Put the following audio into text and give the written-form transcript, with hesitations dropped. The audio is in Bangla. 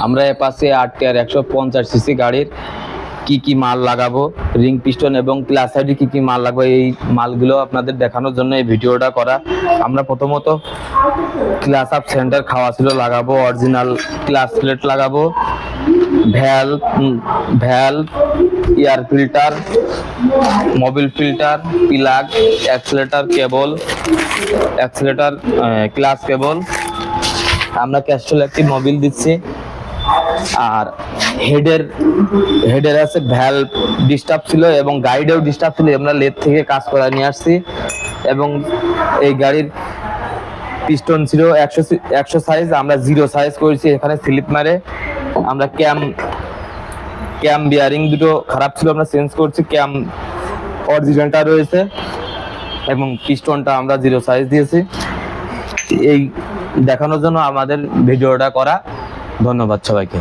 আমরা পাশে 8 150 সিসি গাড়ির কি মাল লাগাবো, রিং পিস্টন এবং ক্লাস সাইডে কি মাল লাগাবো, এই মালগুলো আপনাদের দেখানোর জন্য এই ভিডিওটা করা। আমরা প্রথমত ক্লাস আপ সেন্টার খাওয়া ছিল লাগাবো, অরিজিনাল ক্লাস প্লেট লাগাবো, valve, air filter, Mobil filter, plug, accelerator, clutch cable. আমরা ক্যাস্ট্রল একটি মোবিল দিচ্ছি। আর হেডের আছে ভ্যালভ ডিস্টার্ব ছিল এবং গাইডেও ডিস্টার্ব ছিল, আমরা লেদ থেকে কাজ করা নিয়ে আসছি। এবং এই গাড়ির পিস্টন ছিল 100 সাইজ, আমরা 0 সাইজ করেছি। এখানে স্লিপ মারে। আমরা ক্যাম বিয়ারিং দুটো খারাপ ছিল, আমরা চেঞ্জ করছি। ক্যাম অরিজিনালটা রয়েছে এবং পিস্টনটা আমরা 0 সাইজ দিয়েছি। এই দেখানোর জন্য আমাদের ভিডিওটা করা। ধন্যবাদ সবাইকে।